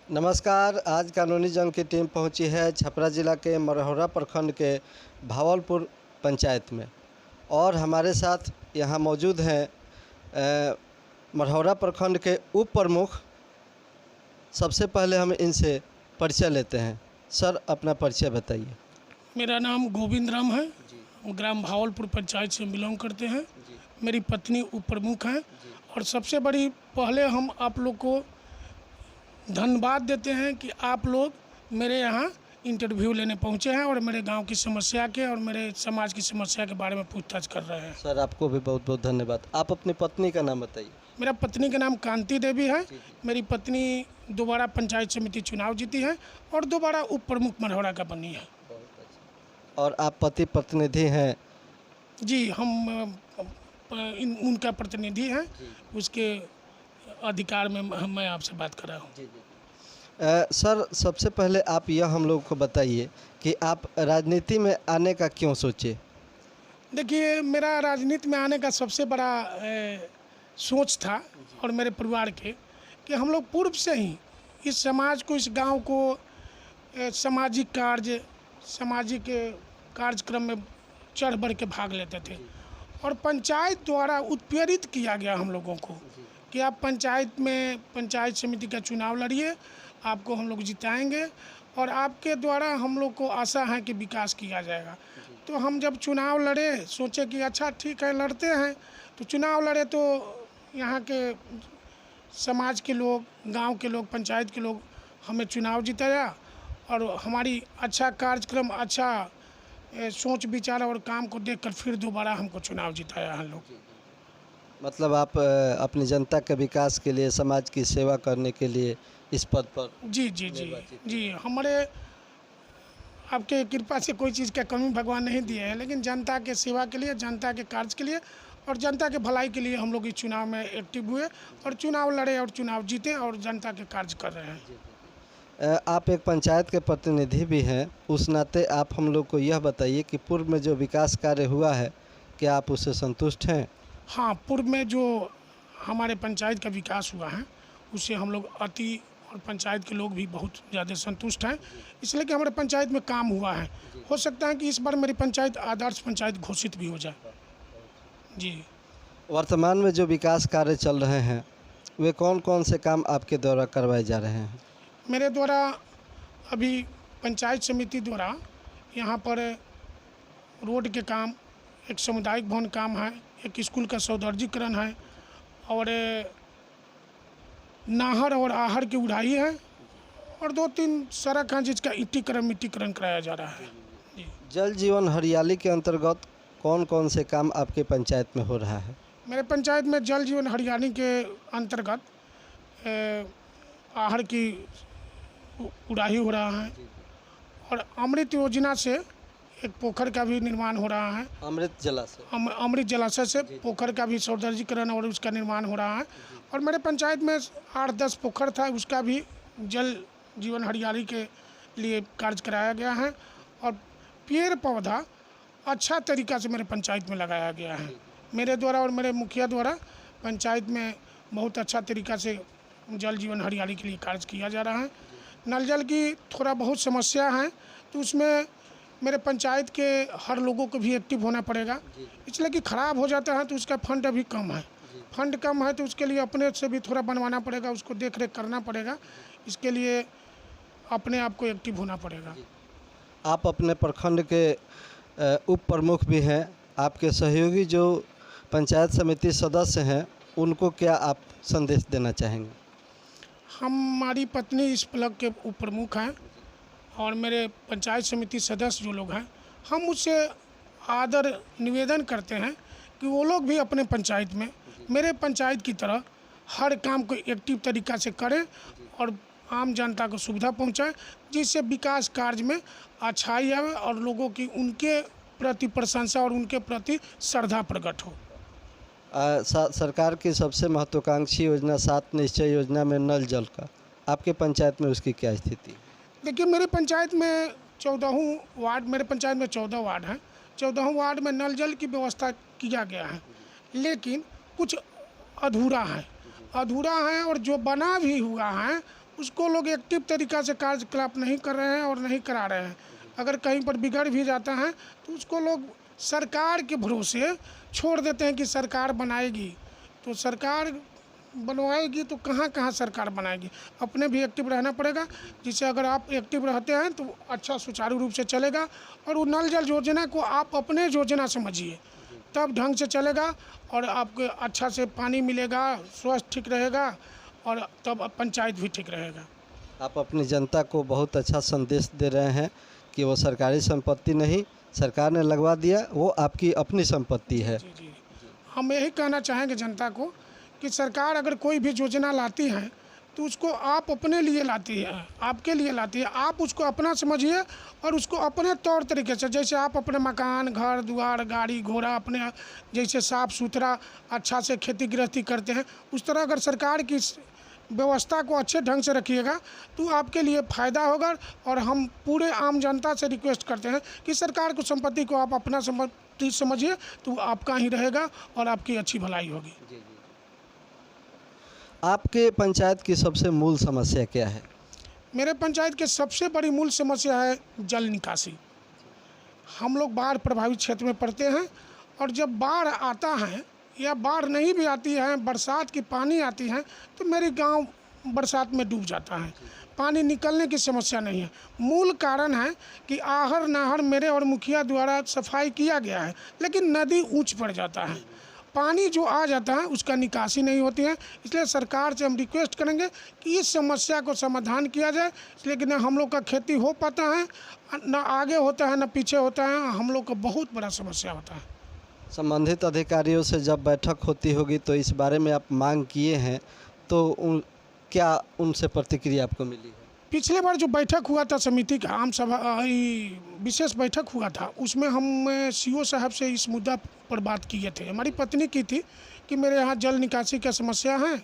नमस्कार। आज कानूनी जंग की टीम पहुंची है छपरा ज़िला के मरौरा प्रखंड के भावलपुर पंचायत में और हमारे साथ यहां मौजूद हैं मरौरा प्रखंड के उप प्रमुख। सबसे पहले हम इनसे परिचय लेते हैं। सर, अपना परिचय बताइए। मेरा नाम गोविंद राम है। ग्राम भावलपुर पंचायत से बिलोंग करते हैं। मेरी पत्नी उप प्रमुख हैं। और सबसे बड़ी पहले हम आप लोग को धन्यवाद देते हैं कि आप लोग मेरे यहाँ इंटरव्यू लेने पहुँचे हैं और मेरे गांव की समस्या के और मेरे समाज की समस्या के बारे में पूछताछ कर रहे हैं। सर, आपको भी बहुत बहुत धन्यवाद। आप अपनी पत्नी का नाम बताइए। मेरा पत्नी का नाम कांति देवी है। मेरी पत्नी दोबारा पंचायत समिति चुनाव जीती है और दोबारा उप प्रमुख मरौरा का बनी है। और आप पति प्रतिनिधि हैं? जी, हम उनका प्रतिनिधि हैं। उसके अधिकार में मैं आपसे बात कर रहा हूँ। सर, सबसे पहले आप यह हम लोग को बताइए कि आप राजनीति में आने का क्यों सोचे? देखिए, मेरा राजनीति में आने का सबसे बड़ा सोच था और मेरे परिवार के कि हम लोग पूर्व से ही इस समाज को, इस गांव को सामाजिक कार्य, सामाजिक कार्यक्रम में चढ़ बढ़ के भाग लेते थे और पंचायत द्वारा उत्प्रेरित किया गया हम लोगों को कि आप पंचायत में पंचायत समिति का चुनाव लड़िए, आपको हम लोग जिताएंगे और आपके द्वारा हम लोग को आशा है कि विकास किया जाएगा। तो हम जब चुनाव लड़े, सोचे कि अच्छा ठीक है, लड़ते हैं। तो चुनाव लड़े तो यहाँ के समाज के लोग, गांव के लोग, पंचायत के लोग हमें चुनाव जिताया और हमारी अच्छा कार्यक्रम, अच्छा सोच विचार और काम को देखकर फिर दोबारा हमको चुनाव जिताया हम लोग। मतलब आप अपनी जनता के विकास के लिए, समाज की सेवा करने के लिए इस पद पर? जी जी जी जी, हमारे आपके कृपा से कोई चीज़ का कमी भगवान नहीं दिए है, लेकिन जनता के सेवा के लिए, जनता के कार्य के लिए और जनता के भलाई के लिए हम लोग इस चुनाव में एक्टिव हुए और चुनाव लड़े और चुनाव जीते और जनता के कार्य कर रहे हैं। आप एक पंचायत के प्रतिनिधि भी हैं, उस नाते आप हम लोग को यह बताइए कि पूर्व में जो विकास कार्य हुआ है, क्या आप उससे संतुष्ट हैं? हाँ, पूर्व में जो हमारे पंचायत का विकास हुआ है उससे हम लोग अति और पंचायत के लोग भी बहुत ज़्यादा संतुष्ट हैं, इसलिए कि हमारे पंचायत में काम हुआ है। हो सकता है कि इस बार मेरी पंचायत आदर्श पंचायत घोषित भी हो जाए। जी, वर्तमान में जो विकास कार्य चल रहे हैं वे कौन कौन से काम आपके द्वारा करवाए जा रहे हैं? मेरे द्वारा अभी पंचायत समिति द्वारा यहाँ पर रोड के काम, एक सामुदायिक भवन काम है, एक स्कूल का सौंदर्यीकरण है और नाहर और आहर की उड़ाई है और 2-3 सड़क हैं जिसका मिट्टीकरण कराया जा रहा है। जी। जल जीवन हरियाली के अंतर्गत कौन कौन से काम आपके पंचायत में हो रहा है? मेरे पंचायत में जल जीवन हरियाली के अंतर्गत आहर की उड़ाही हो रहा है और अमृत योजना से एक पोखर का भी निर्माण हो रहा है। अमृत जलाशय? अमृत जलाशय से पोखर का भी सौंदर्यीकरण और उसका निर्माण हो रहा है और मेरे पंचायत में 8-10 पोखर था, उसका भी जल जीवन हरियाली के लिए कार्य कराया गया है और पेड़ पौधा अच्छा तरीक़ा से मेरे पंचायत में लगाया गया है। मेरे द्वारा और मेरे मुखिया द्वारा पंचायत में बहुत अच्छा तरीक़ा से जल जीवन हरियाली के लिए कार्य किया जा रहा है। नल जल की थोड़ा बहुत समस्या है, तो उसमें मेरे पंचायत के हर लोगों को भी एक्टिव होना पड़ेगा, इसलिए कि ख़राब हो जाता है तो उसका फंड अभी कम है। फंड कम है तो उसके लिए अपने से भी थोड़ा बनवाना पड़ेगा, उसको देख रेख करना पड़ेगा, इसके लिए अपने आप को एक्टिव होना पड़ेगा। आप अपने प्रखंड के उप प्रमुख भी हैं, आपके सहयोगी जो पंचायत समिति सदस्य हैं उनको क्या आप संदेश देना चाहेंगे? हमारी पत्नी इस ब्लॉक के उप प्रमुख हैं और मेरे पंचायत समिति सदस्य जो लोग हैं, हम उससे आदर निवेदन करते हैं कि वो लोग भी अपने पंचायत में मेरे पंचायत की तरह हर काम को एक्टिव तरीक़ा से करें और आम जनता को सुविधा पहुंचाएं, जिससे विकास कार्य में अच्छाई आवे और लोगों की उनके प्रति प्रशंसा और उनके प्रति श्रद्धा प्रकट हो। सरकार की सबसे महत्वाकांक्षी योजना 7 निश्चय योजना में नल जल का आपके पंचायत में उसकी क्या स्थिति? देखिए, मेरे पंचायत में 14 वार्ड, मेरे पंचायत में 14 वार्ड हैं। 14 वार्ड में नल जल की व्यवस्था किया गया है, लेकिन कुछ अधूरा है और जो बना भी हुआ है उसको लोग एक्टिव तरीक़ा से कार्यकलाप नहीं कर रहे हैं और नहीं करा रहे हैं। अगर कहीं पर बिगड़ भी जाता है तो उसको लोग सरकार के भरोसे छोड़ देते हैं कि सरकार बनाएगी। तो सरकार बनवाएगी तो कहाँ कहाँ सरकार बनाएगी, अपने भी एक्टिव रहना पड़ेगा। जिससे अगर आप एक्टिव रहते हैं तो अच्छा सुचारू रूप से चलेगा। और वो नल जल योजना को आप अपने योजना समझिए, तब ढंग से चलेगा और आपको अच्छा से पानी मिलेगा, स्वास्थ्य ठीक रहेगा और तब पंचायत भी ठीक रहेगा। आप अपनी जनता को बहुत अच्छा संदेश दे रहे हैं कि वो सरकारी संपत्ति नहीं, सरकार ने लगवा दिया, वो आपकी अपनी संपत्ति है। जी जी, हम यही कहना चाहेंगे जनता को कि सरकार अगर कोई भी योजना लाती है तो उसको आप अपने लिए लाती है, आपके लिए लाती है। आप उसको अपना समझिए और उसको अपने तौर तरीके से, जैसे आप अपने मकान, घर द्वार, गाड़ी घोड़ा अपने जैसे साफ़ सुथरा अच्छा से खेती गृहस्थी करते हैं, उस तरह अगर सरकार की व्यवस्था को अच्छे ढंग से रखिएगा तो आपके लिए फ़ायदा होगा। और हम पूरे आम जनता से रिक्वेस्ट करते हैं कि सरकार को संपत्ति को आप अपना संपत्ति समझिए तो आपका ही रहेगा और आपकी अच्छी भलाई होगी। आपके पंचायत की सबसे मूल समस्या क्या है? मेरे पंचायत की सबसे बड़ी मूल समस्या है जल निकासी। हम लोग बाढ़ प्रभावित क्षेत्र में पड़ते हैं और जब बाढ़ आता है या बाढ़ नहीं भी आती है, बरसात की पानी आती है तो मेरी गांव बरसात में डूब जाता है। पानी निकलने की समस्या नहीं है। मूल कारण है कि आहर नाहर मेरे और मुखिया द्वारा सफाई किया गया है, लेकिन नदी ऊंच पड़ जाता है, पानी जो आ जाता है उसका निकासी नहीं होती है। इसलिए सरकार से हम रिक्वेस्ट करेंगे कि इस समस्या को समाधान किया जाए। इसलिए कि न हम लोग का खेती हो पाता है, न आगे होता है, न पीछे होता है। हम लोग को बहुत बड़ा समस्या होता है। संबंधित अधिकारियों से जब बैठक होती होगी तो इस बारे में आप मांग किए हैं, तो क्या उनसे प्रतिक्रिया आपको मिली है? पिछले बार जो बैठक हुआ था समिति का आम सभा विशेष बैठक हुआ था, उसमें हम सीओ साहब से इस मुद्दा पर बात किए थे। हमारी पत्नी की थी कि मेरे यहाँ जल निकासी का समस्या है,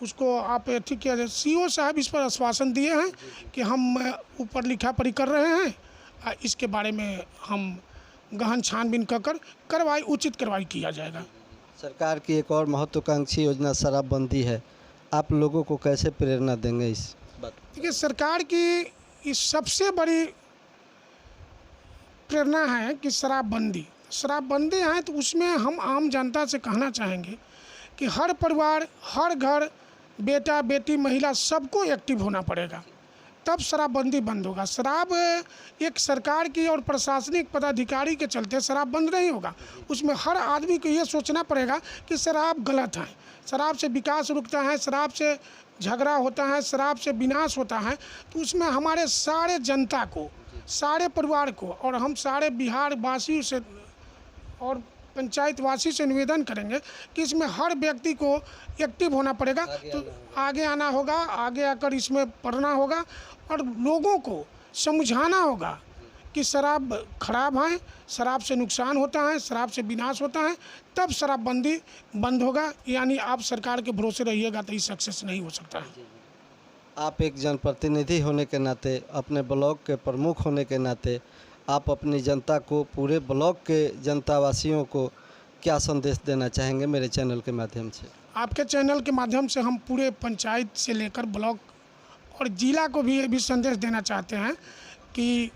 उसको आप ठीक किया जाए। सीओ साहब इस पर आश्वासन दिए हैं कि हम ऊपर लिखा पढ़ी कर रहे हैं, इसके बारे में हम गहन छानबीन कर उचित कार्रवाई किया जाएगा। सरकार की एक और महत्वाकांक्षी योजना शराबबंदी है, आप लोगों को कैसे प्रेरणा देंगे इस बात? देखिए, सरकार की इस सबसे बड़ी प्रेरणा है कि शराबबंदी है, तो उसमें हम आम जनता से कहना चाहेंगे कि हर परिवार, हर घर, बेटा बेटी, महिला सबको एक्टिव होना पड़ेगा, तब शराबबंदी बंद होगा। शराब एक सरकार की और प्रशासनिक पदाधिकारी के चलते शराब बंद नहीं होगा। उसमें हर आदमी को ये सोचना पड़ेगा कि शराब गलत है, शराब से विकास रुकता है, शराब से झगड़ा होता है, शराब से विनाश होता है। तो उसमें हमारे सारे जनता को, सारे परिवार को और हम सारे बिहार वासियों से और पंचायत वासी से निवेदन करेंगे कि इसमें हर व्यक्ति को एक्टिव होना पड़ेगा। तो आगे आना होगा, आगे आकर इसमें पढ़ना होगा और लोगों को समझाना होगा कि शराब खराब है, शराब से नुकसान होता है, शराब से विनाश होता है, तब शराबबंदी बंद होगा। यानी आप सरकार के भरोसे रहिएगा तो ये सक्सेस नहीं हो सकता है। आप एक जनप्रतिनिधि होने के नाते, अपने ब्लॉक के प्रमुख होने के नाते, आप अपनी जनता को, पूरे ब्लॉक के जनतावासियों को क्या संदेश देना चाहेंगे मेरे चैनल के माध्यम से? आपके चैनल के माध्यम से हम पूरे पंचायत से लेकर ब्लॉक और जिला को भी ये भी संदेश देना चाहते हैं कि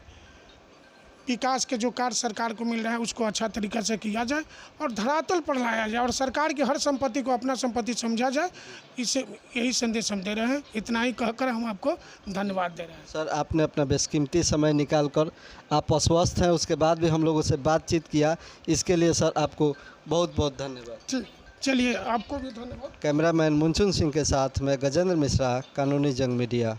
विकास के जो कार्य सरकार को मिल रहे हैं उसको अच्छा तरीक़े से किया जाए और धरातल पर लाया जाए और सरकार की हर संपत्ति को अपना संपत्ति समझा जाए। इससे यही संदेश हम दे रहे हैं। इतना ही कहकर हम आपको धन्यवाद दे रहे हैं। सर, आपने अपना बेशकीमती समय निकाल कर, आप अस्वस्थ हैं, उसके बाद भी हम लोगों से बातचीत किया, इसके लिए सर आपको बहुत बहुत धन्यवाद। ठीक, चलिए आपको भी धन्यवाद। कैमरामैन मुनचुन सिंह के साथ मैं गजेंद्र मिश्रा, कानूनी जंग मीडिया।